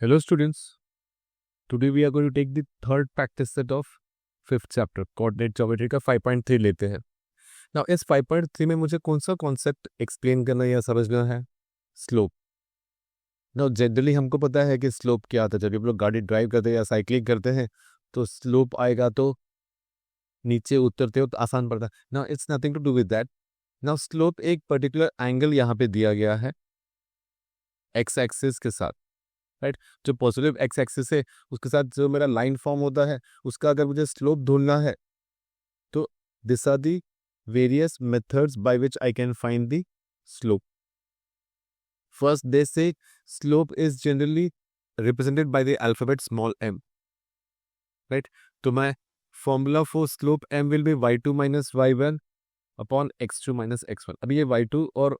Hello students, today we are going to take the third practice set of fifth chapter coordinate geometry का 5.3 लेते हैं. Now इस 5.3 में मुझे कौन सा कॉन्सेप्ट एक्सप्लेन करना या समझना है? स्लोप. Now जनरली हमको पता है कि स्लोप क्या आता है. जब हम लोग गाड़ी ड्राइव करते हैं या साइकिलिंग करते हैं तो स्लोप आएगा तो नीचे उतरते हो तो आसान पड़ता है. Now it's nothing to do with that. Now slope एक पर्टिकुलर एंगल यहाँ पे दिया गया है एक्स एक्सिस के साथ, राइट. जो पॉजिटिव एक्स एक्सिस है उसके साथ जो मेरा लाइन फॉर्म होता है उसका अगर मुझे स्लोप ढूंढना है तो this are the various methods by which I can find the slope. First they say slope is generally represented by the alphabet small m, right. तो मैं formula for slope m will be y2 minus y1 upon x2 minus x1. अब ये y2 और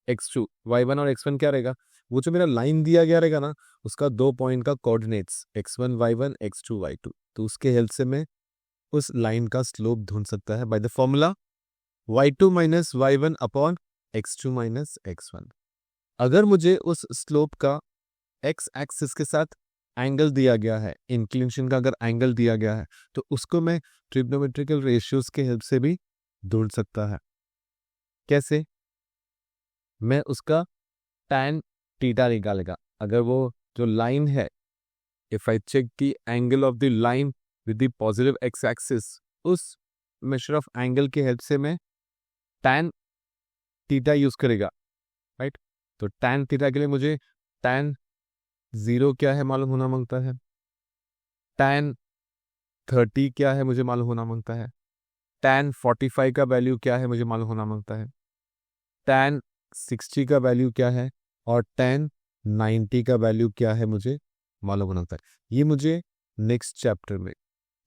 x2 y1 और x1 क्या रहेगा? वो जो मेरा लाइन दिया गया रहेगा ना उसका 2 पॉइंट का coordinates x1 y1 x2 y2, तो उसके हेल्प से मैं उस लाइन का स्लोप ढूंढ सकता है by the formula y2 minus y1 upon x2 minus x1. अगर मुझे उस स्लोप का x एक्सिस के साथ एंगल दिया गया है, इंक्लिनेशन का अगर एंगल दिया गया है तो उसको मैं ट्रिग्नोमेट्रिकल रेशियोज के हेल्प से भी ढूंढ सकता है. कैसे? मैं उसका tan थीटा निकालेगा. अगर वो जो लाइन है, if I check the angle of the line with the positive x axis, उस मेजर ऑफ एंगल के हेल्प से मैं tan थीटा यूज करेगा, राइट. तो tan थीटा के लिए मुझे tan 0 क्या है मालूम होना मांगता है, tan 30 क्या है मुझे मालूम होना मांगता है, tan 45 का वैल्यू क्या है मुझे मालूम होना मांगता है, tan 60 का वैल्यू क्या है और tan 90 का वैल्यू क्या है मुझे मालूम होना होता है. ये मुझे नेक्स्ट चैप्टर में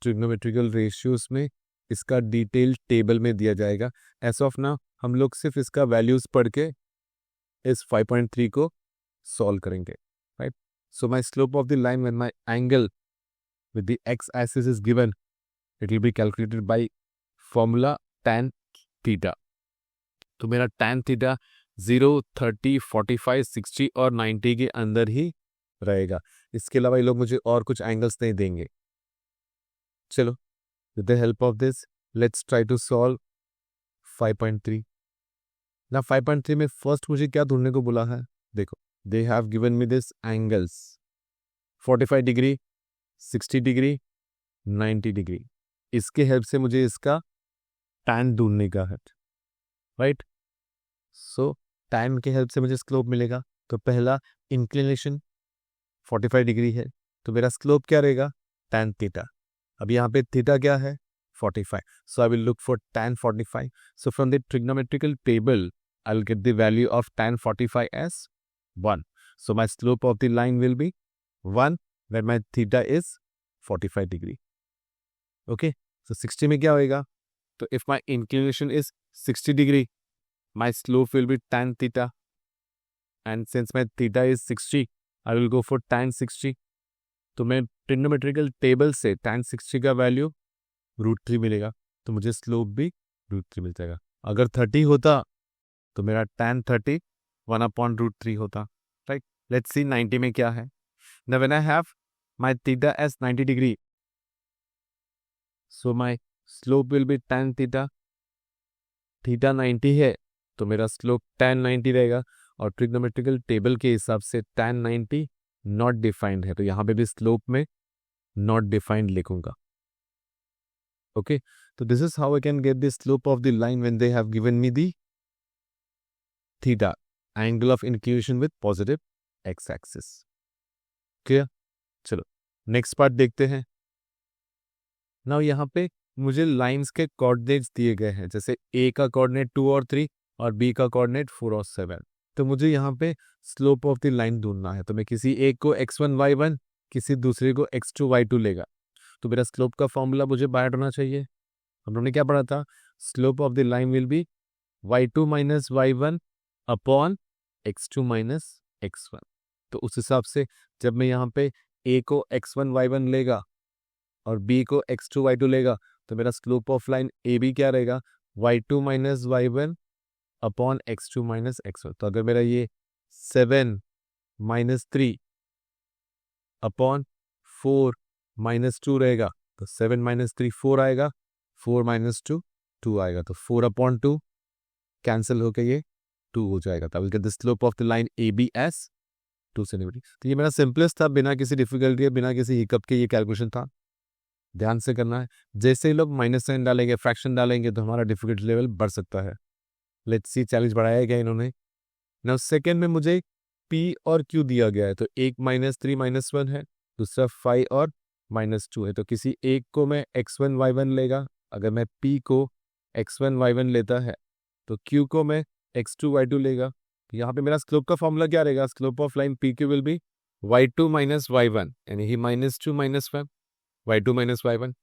ट्रिग्नोमेट्रिकल रेशियोज में इसका डिटेल टेबल में दिया जाएगा. एज ऑफ नाउ हम लोग सिर्फ इसका वैल्यूज पढ़ के इस 5.3 को सॉल्व करेंगे, right. So my slope of the line when my angle with the x axis is given, it will be calculated by formula tan theta. तो मेरा tan थीटा 0, 30, 45, 60 और 90 के अंदर ही रहेगा. इसके अलावा ये लोग मुझे और कुछ एंगल्स नहीं देंगे. चलो, with the help of this let's try to solve 5.3. ना 5.3 में फर्स्ट मुझे क्या ढूंढने को बोला है? देखो, they have given me this angles 45 degree, 60 degree, 90 degree. इसके हेल्प से मुझे इसका tan ढूंढने का है, राइट. सो tan के हेल्प से मुझे स्लोप मिलेगा. तो पहला इंक्लिनेशन 45 डिग्री है तो मेरा स्लोप क्या रहेगा? tan theta. अब यहाँ पे थीटा क्या है? 45. So I will look for tan 45. So from the trigonometrical table I will get the value of tan 45 as 1. So my slope of the line will be 1 when my theta is 45 degree. Okay, so 60 में क्या होएगा? तो if my inclination is 60 degree, my slope will be tan theta, and since my theta is 60, I will go for tan 60. तो मैं trigonometrical table से tan 60 का value √3 मिलेगा, तो मुझे स्लोप भी √3 मिल जाएगा. अगर 30 होता तो मेरा tan 30 1/√3 होता, राइट. लेट्स सी 90 में क्या है. Now when I have my theta as 90 degree, so my slope will be tan theta. Theta 90 है तो मेरा स्लोप tan 90 रहेगा. और ट्रिग्नोमेट्रिकल टेबल के हिसाब से tan 90 नॉट डिफाइंड है, तो यहाँ पे भी स्लोप में नॉट डिफाइंड लिखूंगा. ओके, तो this is how I can get the slope of the line when they have given me the theta, angle of inclination with positive x axis. Clear? चलो next part देखते हैं. Now यहाँ पे मुझे lines के coordinates दिए गए हैं, जैसे ए का कोऑर्डिनेट 2 और 3 और बी का कोऑर्डिनेट 4 और 7. तो मुझे यहाँ पे स्लोप ऑफ द लाइन ढूंढना है. तो मैं किसी एक को x1 y1, किसी दूसरे को x2 y2 लेगा. तो मेरा स्लोप का फॉर्मूला मुझे बाय होना चाहिए. हम लोगों ने क्या पढ़ा था? Slope of the line will be y2 minus y1 upon x2 minus x1. तो उस हिसाब से जब मैं यहाँ पे a को x1 y1 लेगा और b को x2 y2 लेगा तो मेरा slope of line A B क्या रहेगा? y2 minus y1 upon x2 minus x1. तो अगर मेरा ये 7 माइनस 3 अपॉन 4 माइनस 2 रहेगा, तो 7 माइनस 3 4 आएगा, 4 माइनस 2 2 आएगा, तो 4 अपॉन 2 कैंसिल होकर ये 2 हो जाएगा। तब the slope of the line A B is 2 centimetre. तो ये मेरा सिंपलेस्ट था, बिना किसी डिफिकल्टी, बिना किसी हिकअप के ये कैलकुलेशन था। ध्यान से करना है, जैसे ही लोग माइनस साइन डालेंगे, फ्रैक्शन डालेंगे, तो हमारा डिफिकल्टी लेवल बढ़ सकता है। लेट्स सी चैलेंज बढ़ाया गया इन्होंने। नाउ सेकेंड में मुझे P और Q दिया गया है, तो एक माइनस 3 माइनस 1 है, दूसरा 5 और माइनस 2 है। तो किसी एक को मैं x1 y1 लेगा, अगर मैं P को x1 y1 लेता है तो Q को मैं x2 y2 लेगा। तो यहाँ पे मेरा स्लोप का फॉर्मूला क्या रहेगा? Slope of line PQ will be y2 minus y1 यानी ही minus 2 minus 5 y2 minus y1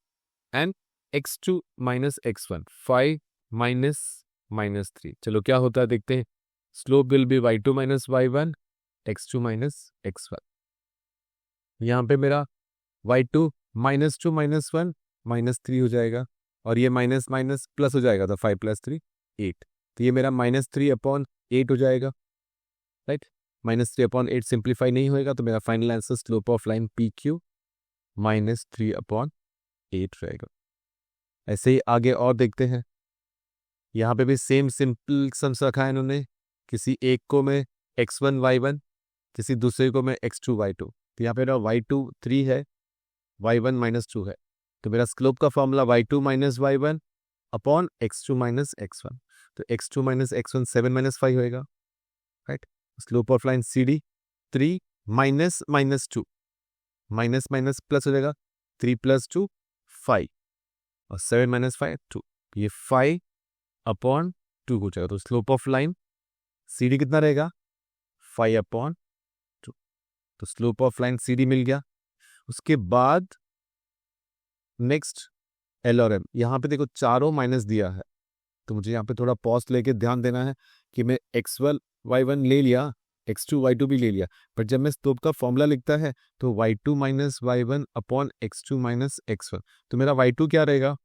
and x2 minus x1 5 minus minus 3। चलो क्या होता है देखते हैं। Slope will be y2 minus y1 x2 minus x1। यहाँ पे मेरा y2 माइनस 2 माइनस 1 माइनस 3 हो जाएगा, और ये माइनस माइनस प्लस हो जाएगा, तो 5 प्लस 3 8। तो ये मेरा माइनस 3 अपॉन 8 हो जाएगा, राइट। माइनस 3 अपॉन 8 सिंप्लीफाई नहीं होएगा, तो मेरा final answer slope of line PQ minus 3 upon 8 रहेगा। ऐसे ही आगे और देखते हैं। यहाँ पे भी सेम सिंपल सम्स रखा है इन्होंने। किसी एक को मैं x1 y1, किसी दूसरे को मैं x2 y2। तो यहाँ पे मेरा y2 3 है, y1 माइनस 2 है, तो मेरा स्लोप का formula y2 minus y1 upon x2 minus x1। तो x2 माइनस x1 7 माइनस 5 होएगा, right. Slope of line CD 3 minus minus 2, minus minus plus हो जाएगा, 3 प्लस 2 5 और 7 माइनस 5 2। ये 5 अपॉन 2 हो जाएगा। तो स्लोप ऑफ लाइन CD कितना रहेगा? 5 अपॉन 2। तो स्लोप ऑफ लाइन CD मिल गया। उसके बाद नेक्स्ट L और M। यहाँ पे देखो चारों माइनस दिया है, तो मुझे यहाँ पे थोड़ा पॉज लेके ध्यान देना है कि मैं x1 y1 ले लिया, x2 y2 भी ले लिया, पर जब मैं स्लोप का फॉर्मूला लिखता है तो y2 minus y1 upon x2 minus x1। तो मेरा y2 क्या रहेगा?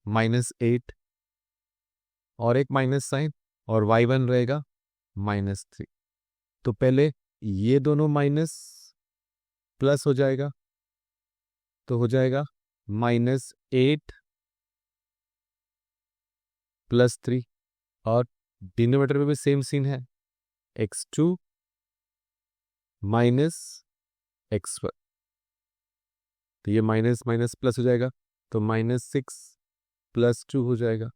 माइनस 8 और एक माइनस साइन, और y1 रहेगा माइनस 3। तो पहले ये दोनों माइनस प्लस हो जाएगा, तो हो जाएगा माइनस 8 प्लस 3, और डिनोमिनेटर में भी सेम सीन है, x2 माइनस x1। तो ये माइनस माइनस प्लस हो जाएगा, तो माइनस 6 प्लस 2 हो जाएगा।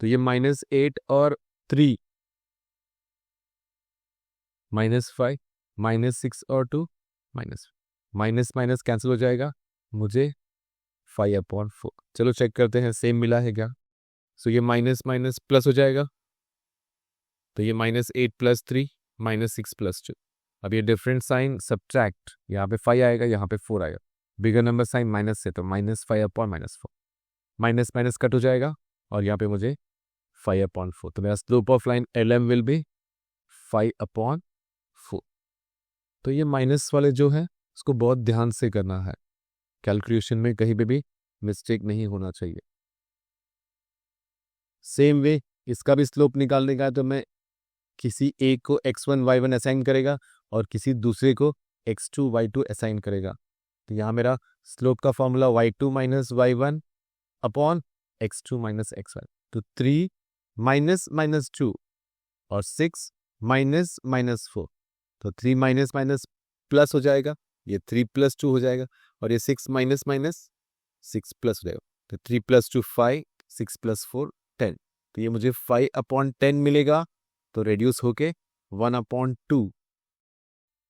तो ये माइनस 8 और 3 माइनस 5, माइनस 6 और 2 माइनस माइनस माइनस कैंसिल हो जाएगा, मुझे 5 अपॉन 4। चलो चेक करते हैं सेम मिला है क्या। सो ये माइनस माइनस प्लस हो जाएगा, तो ये माइनस 8 प्लस 3 माइनस 6 प्लस 2। अब ये डिफरेंट साइन सब्ट्रैक्ट, यहाँ पे 5 आएगा, यहाँ पे 4 आएगा, बिगर नंबर साइन माइनस से, तो minus 5 upon minus 4, minus minus cut हो जाएगा, और यहाँ पे मुझे 5 अपॉन 4। तो मेरा slope of line LM will be 5 upon 4। तो ये माइनस वाले जो है उसको बहुत ध्यान से करना है, कैलकुलेशन में कहीं पे भी मिस्टेक नहीं होना चाहिए। सेम वे इसका भी स्लोप निकालने का है, तो मैं किसी एक को x1 y1 असाइन करेगा और किसी दूसरे को x2 y2 असाइन करेगा। तो यहाँ मेरा स्लोप का formula y2 minus y1 upon x2 minus x1। तो 3 माइनस माइनस 2 और 6 माइनस माइनस 4। तो 3 माइनस माइनस प्लस हो जाएगा, ये 3 प्लस 2 हो जाएगा, और ये 6 माइनस माइनस 6 प्लस हो जाएगा। तो 3 प्लस 2 5, 6 प्लस 4 10। तो ये मुझे 5 अपॉन 10 मिलेगा, तो रेड्यूस होके 1 अपॉन 2।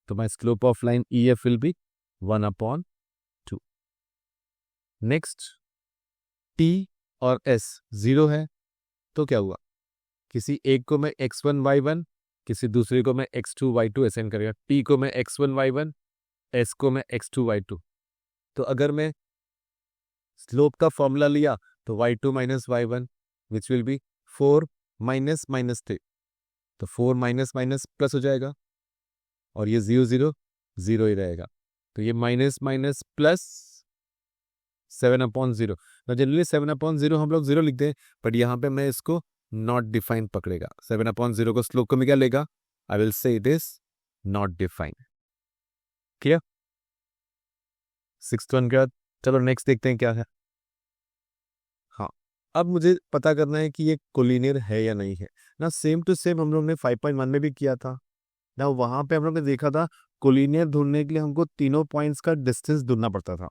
तो my slope of line EF will be 1 upon 2। Next T और S 0 है, तो क्या हुआ? किसी एक को मैं x1 y1, किसी दूसरे को मैं x2 y2 असाइन करेगा। T को मैं x1 y1, S को मैं x2 y2। तो अगर मैं स्लोप का फॉर्मूला लिया तो y2 minus y1 which will be 4 minus minus 3। तो 4 माइनस माइनस प्लस हो जाएगा, और ये 0 0 0 ही रहेगा। तो ये माइनस माइनस प्लस 7 अपॉन 0। तो जनरली 7 अपॉन 0 हम लोग 0 लिखते हैं, बट यहाँ पे मैं इसको नॉट डिफाइन पकड़ेगा। 7 अपॉन 0 को स्लोप को मैं क्या लेगा? I will say it is not define. Clear? Sixth one के बाद चलो नेक्स्ट देखते हैं क्या है। हाँ, अब मुझे पता करना है कि ये कोलिनियर है या नहीं है ना। सेम टू सेम हम लोग ने 5.1 में भी किया था ना। वहां पे हम लोग ने देखा था कोलिनियर ढूंढने के लिए हमको तीनों पॉइंट्स का डिस्टेंस ढूंढना पड़ता था।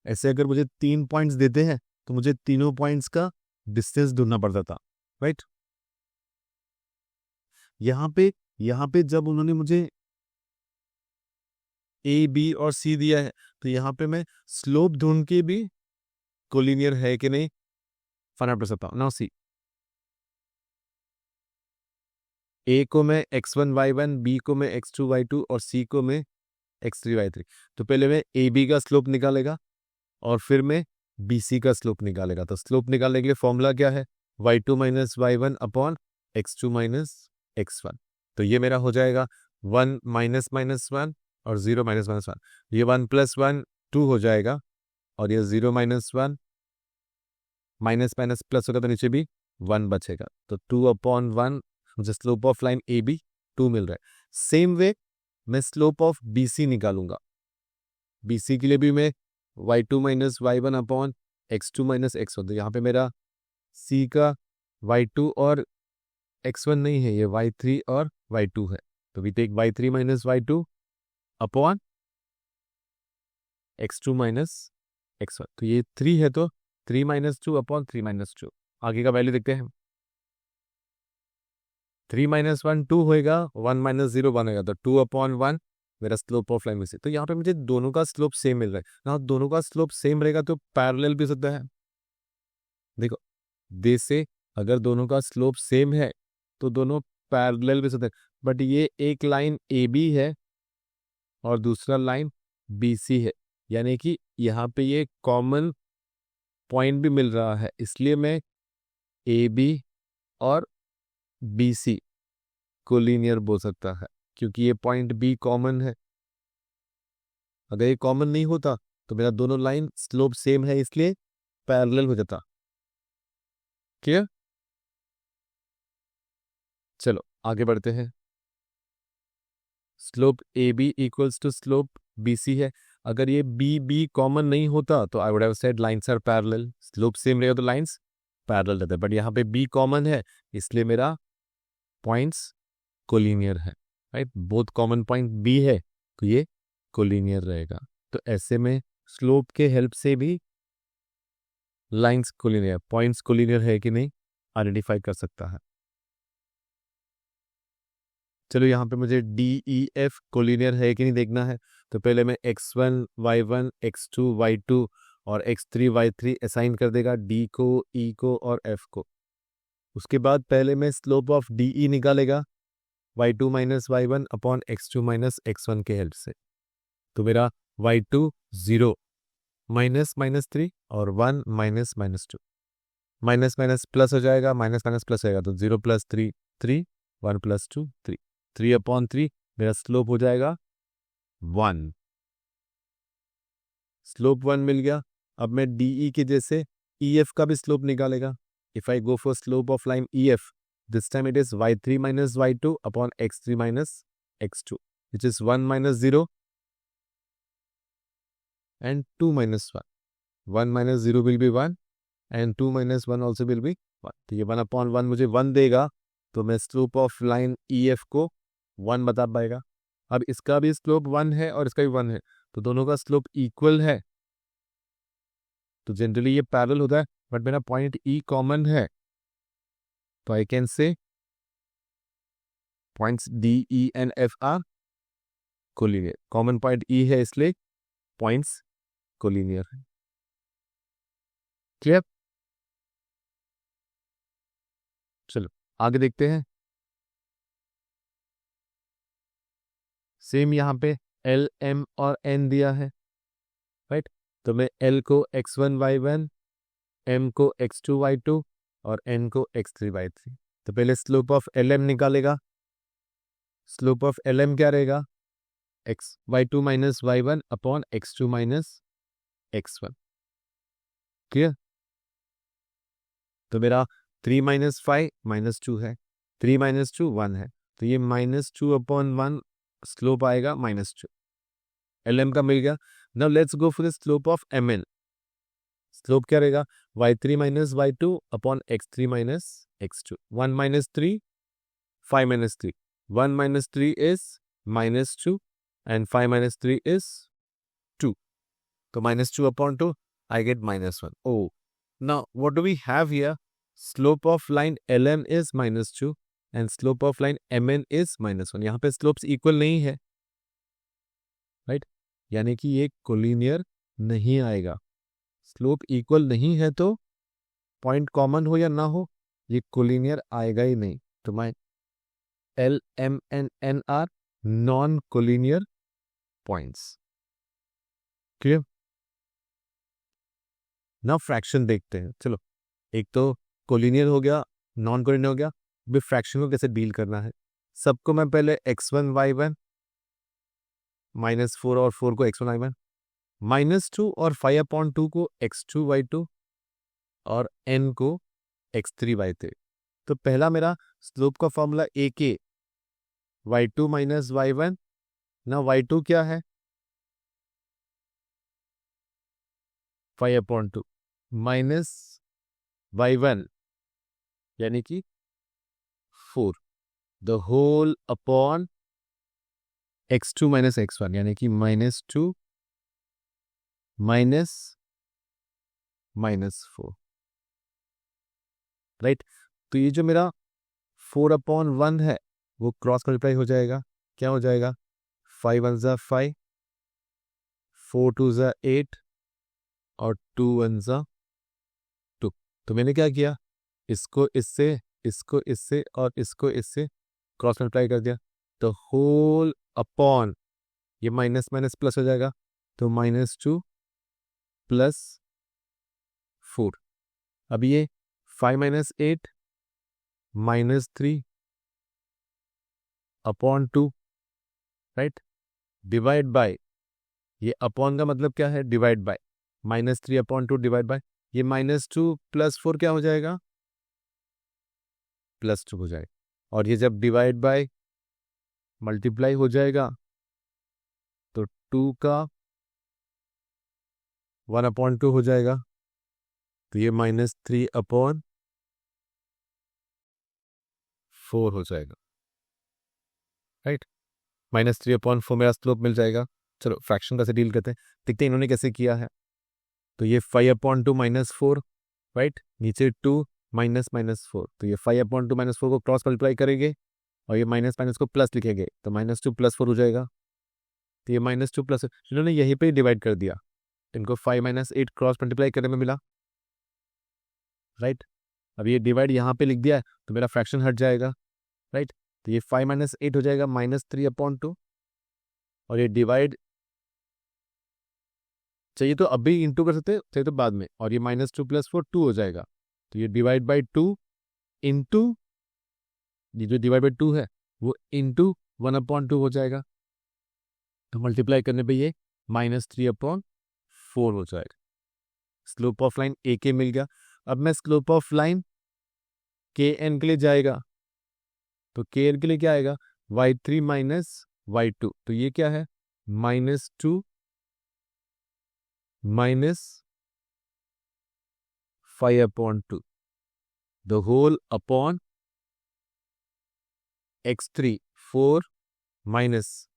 ऐसे अगर मुझे 3 पॉइंट्स देते हैं तो मुझे तीनों पॉइंट्स का डिस्टेंस ढूंढना पड़ता था, राइट। यहाँ पे जब उन्होंने मुझे ए बी और सी दिया है तो यहाँ पे मैं स्लोप ढूंढ के भी कोलिनियर है कि नहीं फाइंड कर सकता हूँ। नाउ सी, ए को मैं x1 y1, बी को मैं x2 y2 और सी को मैं x3 y3। तो पहले मैं ए बी का स्लोप निकालेगा और फिर मैं बी सी का स्लोप निकालेगा। तो स्लोप निकालने के लिए फॉर्मूला क्या है, y2 minus y1 upon x2 minus x1। तो ये मेरा हो जाएगा 1 माइनस माइनस 1 और 0 माइनस माइनस 1। ये 1 प्लस 1 2 हो जाएगा और ये 0 माइनस 1 माइनस माइनस प्लस होगा तो नीचे भी 1 बचेगा। तो 2/1 मुझे slope of line A B 2 मिल रहा है। सेम वे मैं स्लोप ऑफ बी सी निकालूंगा। बी सी के लिए भी मैं y2 minus y1 upon x2 minus x1। तो यहाँ पे मेरा c का y2 और x1 नहीं है, ये y3 और y2 है। तो we take y3 minus y2 upon x2 minus x1। तो ये 3 है तो 3 माइनस 2 अपॉन 3 माइनस 2। आगे का वैल्यू देखते हैं। 3 माइनस 1 2 होएगा, 1 माइनस 0 1 होगा। तो 2/1 मेरा स्लोप ऑफ लाइन में से। तो यहाँ पे मुझे दोनों का स्लोप सेम मिल रहा है ना। दोनों का स्लोप सेम रहेगा तो पैरेलल भी हो सकता है। देखो दे से अगर दोनों का स्लोप सेम है तो दोनों पैरेलल भी हो सकते हैं। बट ये एक लाइन ए बी है और दूसरा लाइन बी सी है, यानी कि यहाँ पे ये कॉमन पॉइंट भी मिल रहा है। इसलिए मैं ए बी और बी सी कोलिनियर बोल सकता है, क्योंकि ये पॉइंट बी कॉमन है। अगर ये कॉमन नहीं होता तो मेरा दोनों लाइन स्लोप सेम है, इसलिए पैरेलल हो जाता। क्लियर? चलो आगे बढ़ते हैं। Slope A B equals to slope B C है। अगर ये बी बी कॉमन नहीं होता तो I would have said lines are parallel. Slope same रहेगा तो लाइंस पैरेलल रहते हैं। बट यहाँ पे बी कॉमन है इसलिए मेरा पॉइंट्स कोलिनियर है, right. Both common point B है तो ये कोलिनियर रहेगा। तो ऐसे में स्लोप के हेल्प से भी लाइंस कोलिनियर, पॉइंट्स कोलिनियर है कि नहीं आइडेंटिफाई कर सकता है। चलो यहाँ पे मुझे डी ई एफ कोलिनियर है कि नहीं देखना है। तो पहले मैं x1 y1 x2 y2 और x3 y3 असाइन कर देगा डी को, ई को और एफ को। उसके बाद पहले मैं स्लोप ऑफ डी ई निकालेगा y2 minus y1 upon x2 minus x1 के हेल्प से। तो मेरा y2 0 माइनस माइनस 3 और 1 minus minus 2। Minus minus plus हो जाएगा, माइनस माइनस प्लस होएगा तो 0 प्लस 3 3, 1 प्लस 2 3, 3/3 मेरा स्लोप हो जाएगा 1। स्लोप 1 मिल गया। अब मैं डी ई के जैसे ई एफ का भी स्लोप निकालेगा। If I go for slope of line E F, this time it is y3 minus y2 upon x3 minus x2, which is 1 minus 0 and 2 minus 1. 1 minus 0 will be 1 and 2 minus 1 also will be 1. तो ये 1/1 मुझे 1 देगा तो मैं slope of line EF को 1 बता पाएगा। अब इसका भी स्लोप 1 है और इसका भी 1 है तो दोनों का स्लोप इक्वल है। तो जनरली ये पैरेलल होता है, बट मेरा पॉइंट E कॉमन है तो I can say points D, E and F are collinear. Common point E है इसलिए पॉइंट्स कोलिनियर है। क्लियर? चलो आगे देखते हैं। सेम यहाँ पे L, M और N दिया है, राइट। तो मैं L को x1 y1, M को x2 y2 और N को x3 y3। तो पहले स्लोप ऑफ LM निकालेगा। स्लोप ऑफ LM क्या रहेगा, y2 minus y1 upon x2 minus x1। Clear? तो मेरा 3 माइनस 5 माइनस 2 है, 3 माइनस 2 1 है तो ये -2/1 स्लोप आएगा -2। LM का मिल गया। Now let's go for the slope of mn. Slope क्या रहेगा? y3 minus y2 upon x3 minus x2. 1 minus 3, 5 minus 3. 1 minus 3 is minus 2 and 5 minus 3 is 2. So minus 2 upon 2, I get minus 1. Oh, now what do we have here? Slope of line ln is minus 2 and slope of line mn is minus 1. यहाँ पे slopes equal नहीं है, right? यानी कि ये collinear नहीं आएगा. Slope equal नहीं है तो पॉइंट कॉमन हो या ना हो, ये कोलिनियर आएगा ही नहीं. तो my L, M and N are non-collinear points. Clear? ना फ्रैक्शन देखते हैं. चलो, एक तो कोलिनियर हो गया, नॉन कोलिनियर हो गया. अभी फ्रैक्शन को कैसे डील करना है? सबको मैं पहले x1 y1 -4 और 4 को x1 y1, -2 और 5/2 को x2 y2 और n को x3 y3. तो पहला मेरा स्लोप का formula ak y2 minus y1. ना y2 क्या है? 5/2 माइनस y1 यानी कि 4 the whole upon x2 minus x1 यानी कि -2 माइनस -4, राइट. तो ये जो मेरा 4/1 है वो क्रॉस मल्टीप्लाई हो जाएगा. क्या हो जाएगा? 5 1 ज़ा 5, 4 2 ज़ा 8 और 2 1 ज़ा 2. तो मैंने क्या किया? इसको इससे, इसको इससे और इसको इससे क्रॉस मल्टीप्लाई कर दिया. तो होल अपॉन ये माइनस माइनस प्लस हो जाएगा. तो -2 प्लस 4. अब ये 5 minus 8 -3 upon 2, right. Divide by, ये अपॉन का मतलब क्या है? Divide by. -3/2 डिवाइड बाय, ये -2 प्लस 4 क्या हो जाएगा? +2 हो जाएगा. और ये जब डिवाइड बाय मल्टीप्लाई हो जाएगा तो 2 का 1/2 हो जाएगा. तो ये -3/4 हो जाएगा, राइट. -3/4 मेरा स्लोप मिल जाएगा. चलो फ्रैक्शन कैसे डील करते हैं देखते हैं इन्होंने कैसे किया है. तो ये 5/2 -4, राइट. नीचे 2 -4. तो ये 5/2 -4 को क्रॉस मल्टीप्लाई करेंगे और ये माइनस माइनस को प्लस लिखेंगे तो -2 + 4 हो जाएगा. तो ये -2 प्लस इन्होंने यहीं पे ही डिवाइड कर दिया. इनको 5 - 8 क्रॉस मल्टीप्लाई करने में मिला, राइट. अब ये डिवाइड यहाँ पे लिख दिया है तो मेरा फ्रैक्शन हट जाएगा, राइट. तो ये 5 - 8 हो जाएगा -3/2 और ये डिवाइड चाहिए तो अभी इंटू कर सकते हैं, चाहिए तो बाद में. और ये -2 + 4 2 हो जाएगा. तो ये डिवाइड बाई 2 इंटू ये जो डिवाइड बाई 2 है वो इंटू 1/2 हो जाएगा. तो मल्टीप्लाई करने पे ये -3/4 हो जाएगा. स्लोप ऑफ लाइन ए के मिल गया. अब मैं स्लोप ऑफ लाइन के एन के लिए जाएगा तो के एन के लिए क्या आएगा? y3 minus y2. तो ये क्या है? -2 minus 5/2 the whole upon x3 4 minus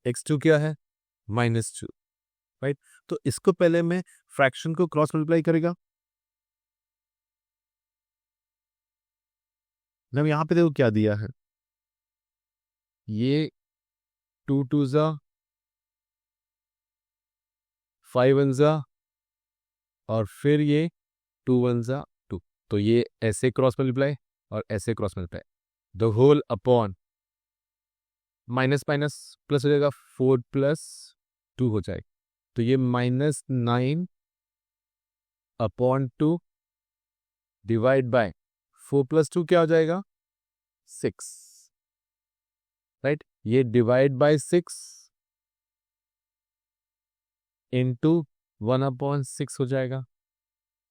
x2 क्या है? -2, राइट. तो इसको पहले मैं फ्रैक्शन को क्रॉस मल्टीप्लाई करेगा. अब यहाँ पे देखो क्या दिया है. ये 2 2 ज़ा 5 1 ज़ा और फिर ये 2 1 ज़ा 2. तो ये ऐसे क्रॉस मल्टीप्लाई और ऐसे cross multiply the whole upon minus minus plus हो जाएगा 4 + 2 हो जाएगा. तो ये -9/2 डिवाइड बाय 4 + 2 क्या हो जाएगा? 6, राइट. ये डिवाइड बाय 6 इंटू 1/6 हो जाएगा.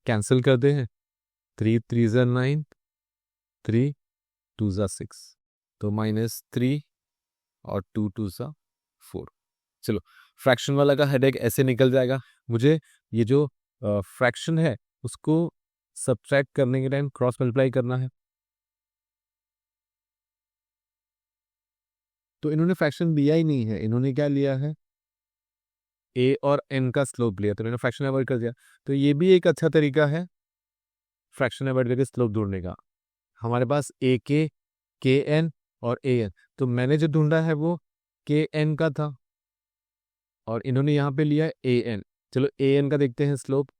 कैंसिल कर दे हैं. 3 3 ज़ा 9, 3 2 ज़ा 6. तो -3 और 2 2 ज़ा 4. चलो, फ्रैक्शन वाला का हेडेक ऐसे निकल जाएगा। मुझे ये जो फ्रैक्शन है उसको सब्ट्रैक्ट करने के टाइम क्रॉस मल्टीप्लाई करना है। तो इन्होंने फ्रैक्शन लिया ही नहीं है, इन्होंने क्या लिया है, ए और एन का स्लोप लिया, तो इन्होंने फ्रैक्शन अवॉइड कर दिया। तो ये भी एक अच्छा तरीका है फ्रैक्शन अवॉइड करके स्लोप ढूंढने का। हमारे पास के एन और ए एन, तो मैंने जो ढूंढा है वो के एन का था और इन्होंने यहाँ पे लिया ए एन। चलो ए एन का देखते हैं स्लोप,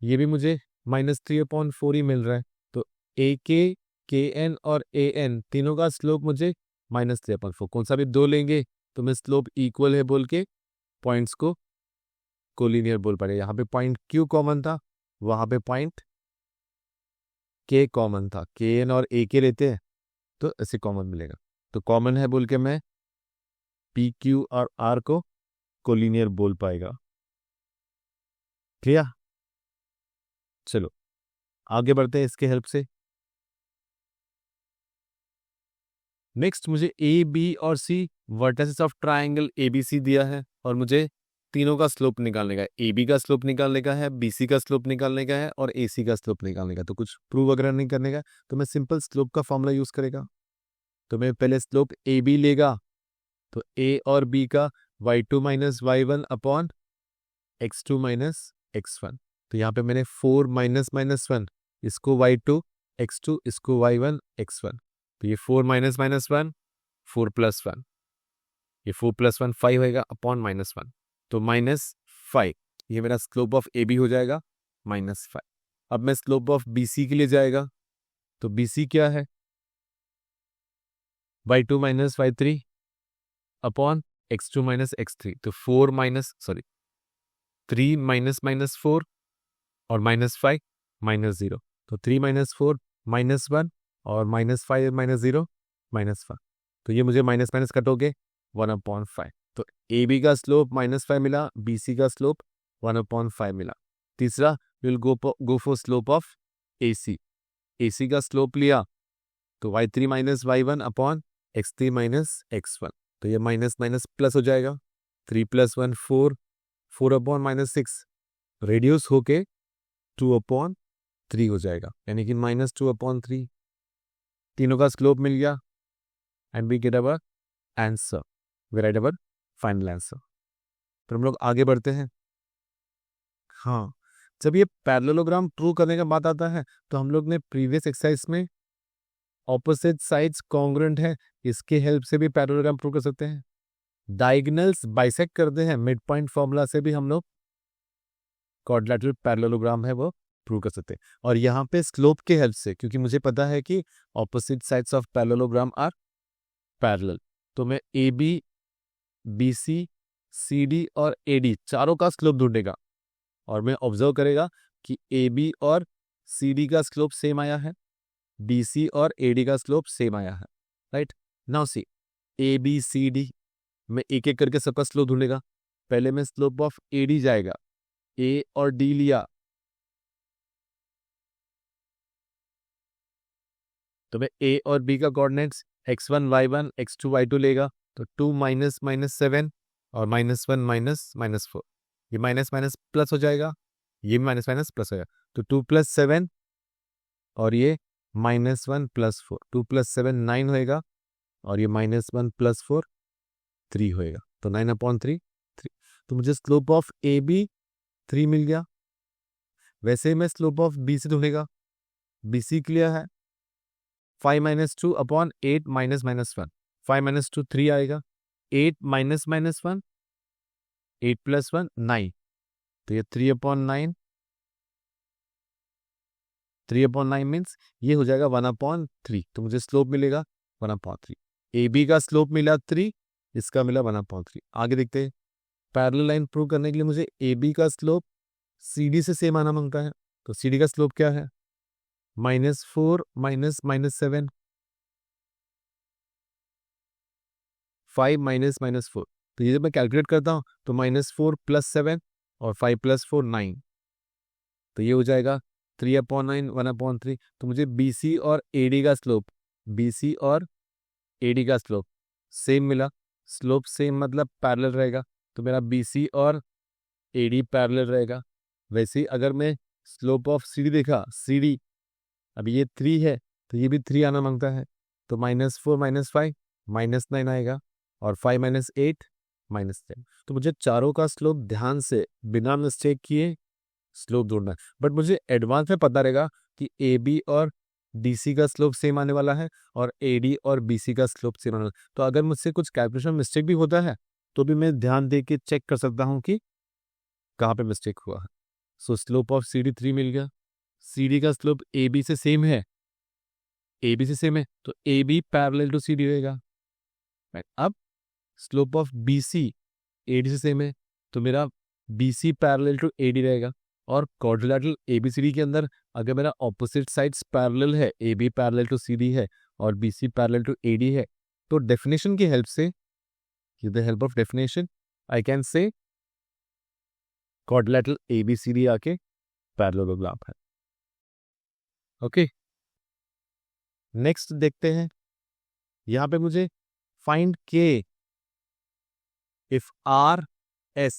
ये भी मुझे -3/4 ही मिल रहा है। तो ए के एन और ए एन तीनों का स्लोप मुझे -3/4, कौन सा भी दो लेंगे तो मैं स्लोप इक्वल है बोल के पॉइंट्स को कोलिनियर बोल पा रहे। यहाँ पे पॉइंट क्यू कॉमन था, वहां पे पॉइंट के कॉमन था, के एन और ए के रहते हैं तो ऐसे कॉमन मिलेगा। तो कॉमन है बोल के मैं पी क्यू और आर को कोलिनियर बोल पाएगा। क्लियर? चलो आगे बढ़ते हैं इसके हेल्प से। नेक्स्ट मुझे ए बी और सी वर्टिसेस ऑफ ट्राइंगल एबीसी दिया है और मुझे तीनों का स्लोप निकालने का है। ए बी का स्लोप निकालने का है, बी सी का स्लोप निकालने का है और ए सी का स्लोप निकालने का। तो कुछ प्रूव वगैरह नहीं करने का, तो मैं सिंपल स्लोप का फॉर्मूला यूज करेगा। तो मैं पहले स्लोप ए बी लेगा, तो ए और बी का y2 minus y1 upon x2 minus x1। तो यहाँ पे मैंने 4 -1, इसको y2 x2, इसको y1 x1। तो ये 4 -1 4 + 1, ये 4 + 1 5 होएगा अपॉन -1, तो -5। ये मेरा स्लोप ऑफ ए बी हो जाएगा -5। अब मैं स्लोप ऑफ बी सी के लिए जाएगा, तो बी सी क्या है, y2 minus y3 upon x2 minus x3। तो 3 -4 और -5 -0। तो 3 -4 -1 और -5 -0 -5। तो ये मुझे माइनस माइनस कट हो गए 1/5। तो ए बी का स्लोप -5 मिला, बी सी का स्लोप 1/5 मिला। तीसरा will go for slope of A C. A C का स्लोप लिया तो y3 minus y1 upon x3 minus x1। तो ये माइनस माइनस प्लस हो जाएगा, 3 + 1 4, 4/-6 रेड्यूस होके 2/3 हो जाएगा, यानी कि -2/3। तीनों का स्लोप मिल गया and we get our answer, we write our final answer. तो हम लोग आगे बढ़ते हैं। हाँ, जब ये पैरेललोग्राम प्रूव करने का बात आता है तो हम लोग ने प्रीवियस एक्सरसाइज में ऑपोजिट साइड्स कॉन्ग्रुएंट है, इसके हेल्प से भी पैरेललोग्राम प्रूव कर सकते हैं। डायगोनल्स बाइसेक्ट करते हैं, मिड पॉइंट फॉर्मूला से भी हम लोग क्वाड्रिलेटरल पैरेललोग्राम है वो प्रूव कर सकते हैं। और यहाँ पे स्लोप के हेल्प से, क्योंकि मुझे पता है कि opposite sides of parallelogram are parallel, तो मैं A B, B C, C D और ए डी चारों का स्लोप ढूंढेगा और मैं ऑब्जर्व करेगा कि ए बी और सी डी का स्लोप सेम आया है, बी सी और ए डी का स्लोप सेम आया है। Right now C A B C D, मैं एक एक करके सबका स्लोप ढूंढेगा। पहले मैं स्लोप ऑफ ए डी जाएगा, ए और डी लिया तो मैं ए और बी का coordinates x1 y1 x2 y2 लेगा, तो 2 -7 और -1 -4, ये माइनस माइनस प्लस हो जाएगा, ये माइनस माइनस प्लस हो जाएगा। तो 2 + 7 और ये -1 + 4, 2 + 7 9 होएगा और ये -1 + 4 3 होएगा, तो 9/3 3। तो मुझे स्लोप ऑफ ए बी 3 मिल गया। वैसे ही मैं स्लोप ऑफ बी सी ढूंढेगा, बी सी क्लियर है, 5 - 2 अपॉन 8 -1, 5 - 2 3 आएगा, 8 -1 8 + 1 9, तो ये 3/9, 3/9 मीन्स ये हो जाएगा 1/3। तो मुझे स्लोप मिलेगा 1/3। ए बी का स्लोप मिला 3, इसका मिला 1/3। आगे देखते हैं, पैरेलल लाइन प्रूव करने के लिए मुझे ए बी का स्लोप सी डी से सेम आना मांगता है। तो सी डी का स्लोप क्या है, -4 -7, 5 -4। तो ये जब मैं कैलकुलेट करता हूँ तो -4 + 7 और 5 + 4 9, तो ये हो जाएगा 3/9 1/3। तो मुझे बी सी और ए डी का स्लोप, बी सी और ए डी का स्लोप सेम मिला, स्लोप सेम मतलब पैरेलल रहेगा, तो मेरा BC और AD पैरेलल रहेगा। वैसे ही अगर मैं स्लोप ऑफ CD देखा, CD अभी ये 3 है तो ये भी 3 आना मांगता है, तो -4 -5 -9 आएगा, और 5 -8 -10। तो मुझे चारों का स्लोप ध्यान से बिना मिस्टेक किए स्लोप ढूंढना है। बट मुझे एडवांस में पता रहेगा कि AB और DC का स्लोप सेम आने वाला है और AD और BC का स्लोप सेम आने वाला है। तो अगर मुझसे कुछ कैलकुलेशन मिस्टेक भी होता है तो भी मैं ध्यान दे के चेक कर सकता हूँ कि कहाँ पे मिस्टेक हुआ है। सो स्लोप ऑफ CD 3 मिल गया। CD का स्लोप AB से सेम है, AB से सेम है तो AB पैरेलल टू CD रहेगा। Right? अब स्लोप ऑफ BC AD से सेम है तो मेरा BC पैरेलल टू AD रहेगा। और क्वाड्रिलेटरल ABCD के अंदर अगर मेरा ऑपोजिट साइड्स पैरेलल है, AB पैरेलल टू CD है और BC पैरेलल टू AD है, तो डेफिनेशन की हेल्प से, with the help of definition I can से क्वाड्रिलेटरल ABCD आके पैरेललोग्राम है। ओके, नेक्स्ट देखते हैं। यहां पे मुझे find K if RS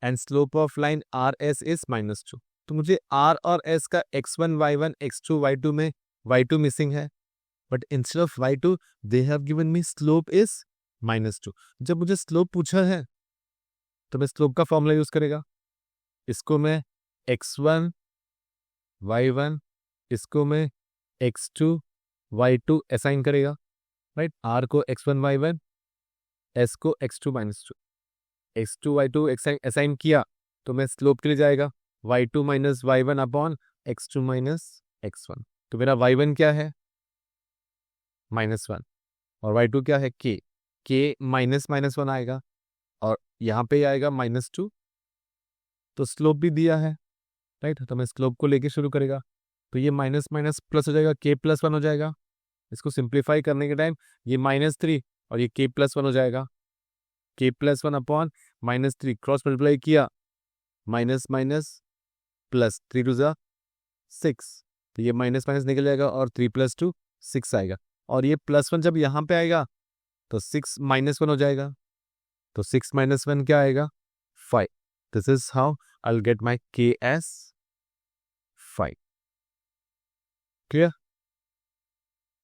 and slope of line RS is -2। तो मुझे R और S का x1 y1 x2 y2 में y2 मिसिंग है, but instead of y2 they have given me slope is -2। जब मुझे स्लोप पूछा है तो मैं स्लोप का फॉर्मूला यूज करेगा। इसको मैं x1 y1, इसको मैं x2 y2 असाइन करेगा, राइट। R को x1 y1, S को x2 -2, x2 y2 असाइन किया तो मैं स्लोप के लिए जाएगा y2 - y1 upon x2 - x1। तो मेरा y1 क्या है -1 और y2 क्या है k -1 आएगा और यहाँ पे आएगा -2। तो स्लोप भी दिया है, राइट। तो मैं स्लोप को लेके शुरू करेगा तो ये माइनस माइनस प्लस हो जाएगा, k+1 हो जाएगा। इसको सिंप्लीफाई करने के टाइम ये -3 और ये k+1 हो जाएगा। k+1 अपॉन -3 क्रॉस मल्टीप्लाई किया, माइनस माइनस प्लस 3 टू ज़ा 6, तो ये माइनस माइनस निकल जाएगा और 3 + 2 6 आएगा। और ये +1 जब यहाँ पे आएगा तो 6 -1 हो जाएगा, तो 6 - 1 क्या आएगा 5। This is how I will get my k as 5। Clear?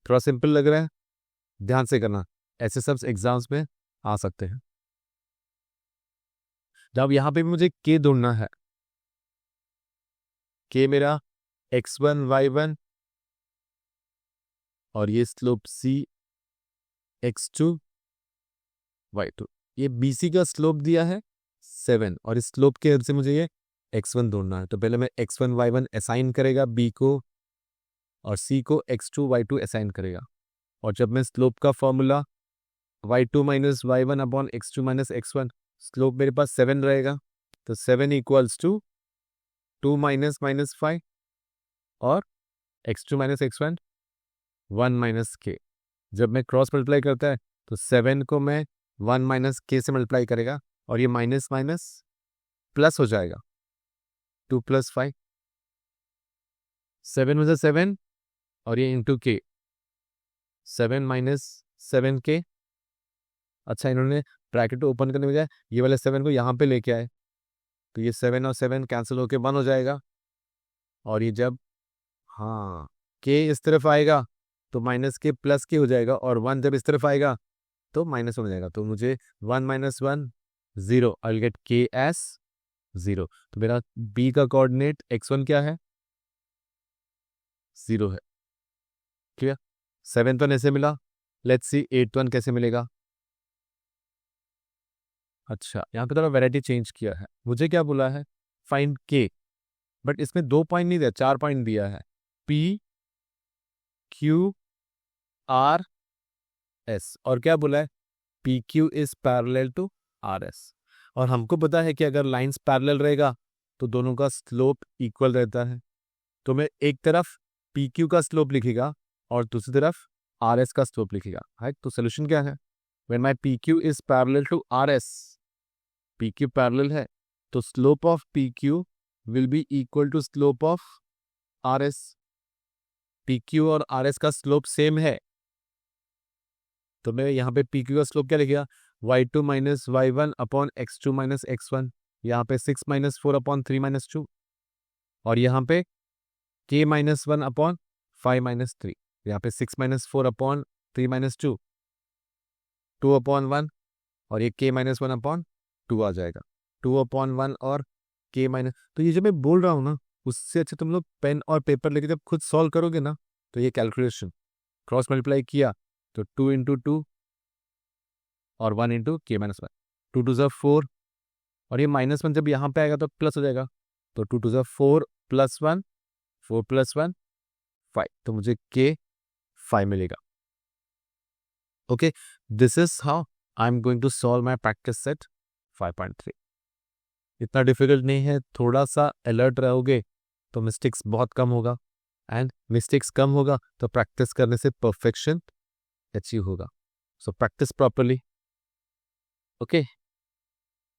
थोड़ा सिंपल लग रहा है, ध्यान से करना, ऐसे सब एग्जाम्स में आ सकते हैं। जब यहाँ पे भी मुझे k ढूंढना है, k मेरा x1 y1 और ये स्लोप c x2 y2, ये BC का स्लोप दिया है 7 और इस स्लोप के हेल्प से मुझे ये x1 ढूंढना है। तो पहले मैं x1 y1 असाइन करेगा B को और C को x2 y2 असाइन करेगा। और जब मैं स्लोप का formula y2 - y1 upon x2 - x1, slope मेरे पास 7 रहेगा तो 7 = 2 - -5 और x2 - x1 1 - k। जब मैं क्रॉस मल्टीप्लाई करता है तो 7 को मैं 1 - k से मल्टीप्लाई करेगा और ये माइनस माइनस प्लस हो जाएगा, 2 + 5, 7 में से 7 और ये इंटू k, 7 - 7k। अच्छा, इन्होंने ब्रैकेट ओपन करने में जाए ये वाले 7 को यहाँ पे लेके आए तो ये 7 और 7 कैंसिल होके 1 हो जाएगा। और ये जब हाँ k इस तरफ आएगा तो -k + k हो जाएगा और 1 जब इस तरफ आएगा तो -1 हो जाएगा। तो मुझे 1 - 1 0, आई विल गेट k as 0। तो मेरा B का कोऑर्डिनेट x1 क्या है 0 है। क्लियर? 7th 1 ऐसे मिला, लेट्स सी 8th 1 कैसे मिलेगा। अच्छा, यहाँ पे थोड़ा वैरायटी चेंज किया है। मुझे क्या बोला है फाइंड k, बट इसमें 2 पॉइंट नहीं दिया, 4 पॉइंट दिया है P Q R S। और क्या बोला है PQ is parallel to RS। और हमको पता है कि अगर लाइंस पैरेलल रहेगा तो दोनों का स्लोप इक्वल रहता है। तो मैं एक तरफ PQ का स्लोप लिखेगा और दूसरी तरफ RS का स्लोप लिखेगा, राइट। तो सोल्यूशन क्या है, when my PQ is parallel to RS, PQ parallel है तो slope of PQ will be equal to slope of RS। PQ और RS का स्लोप सेम है तो मैं यहाँ पे पी क्यू का स्लोप क्या लिखेगा, y2 minus y1 upon x2 minus x1, यहाँ पे 6 माइनस 4 अपॉन 3 माइनस 2, और यहाँ पे k माइनस 1 अपॉन 5 माइनस 3, यहाँ पे 6 माइनस 4 अपॉन 3 माइनस 2, 2 अपॉन 1, और ये k माइनस 1 अपॉन 2 आ जाएगा, 2 अपॉन 1 और k माइनस। तो ये जो मैं बोल रहा हूँ ना, उससे अच्छा तुम लोग पेन और पेपर लेके जब खुद सॉल्व करोगे ना, तो ये कैलकुलेशन क्रॉस मल्टीप्लाई किया तो 2 इंटू 2 और 1 इंटू के माइनस 1, 2 टू ज़ा 4, और ये माइनस 1 जब यहाँ पे आएगा तो प्लस हो जाएगा, तो 2 टू ज़ा 4 प्लस 1, 4 प्लस 1 5, तो मुझे के 5 मिलेगा। Okay, this is how I am going to solve my practice set 5.3। इतना डिफिकल्ट नहीं है, थोड़ा सा अलर्ट रहोगे तो मिस्टेक्स बहुत कम होगा, एंड मिस्टेक्स कम होगा तो प्रैक्टिस करने से परफेक्शन अचीव होगा। So practice properly. ओके।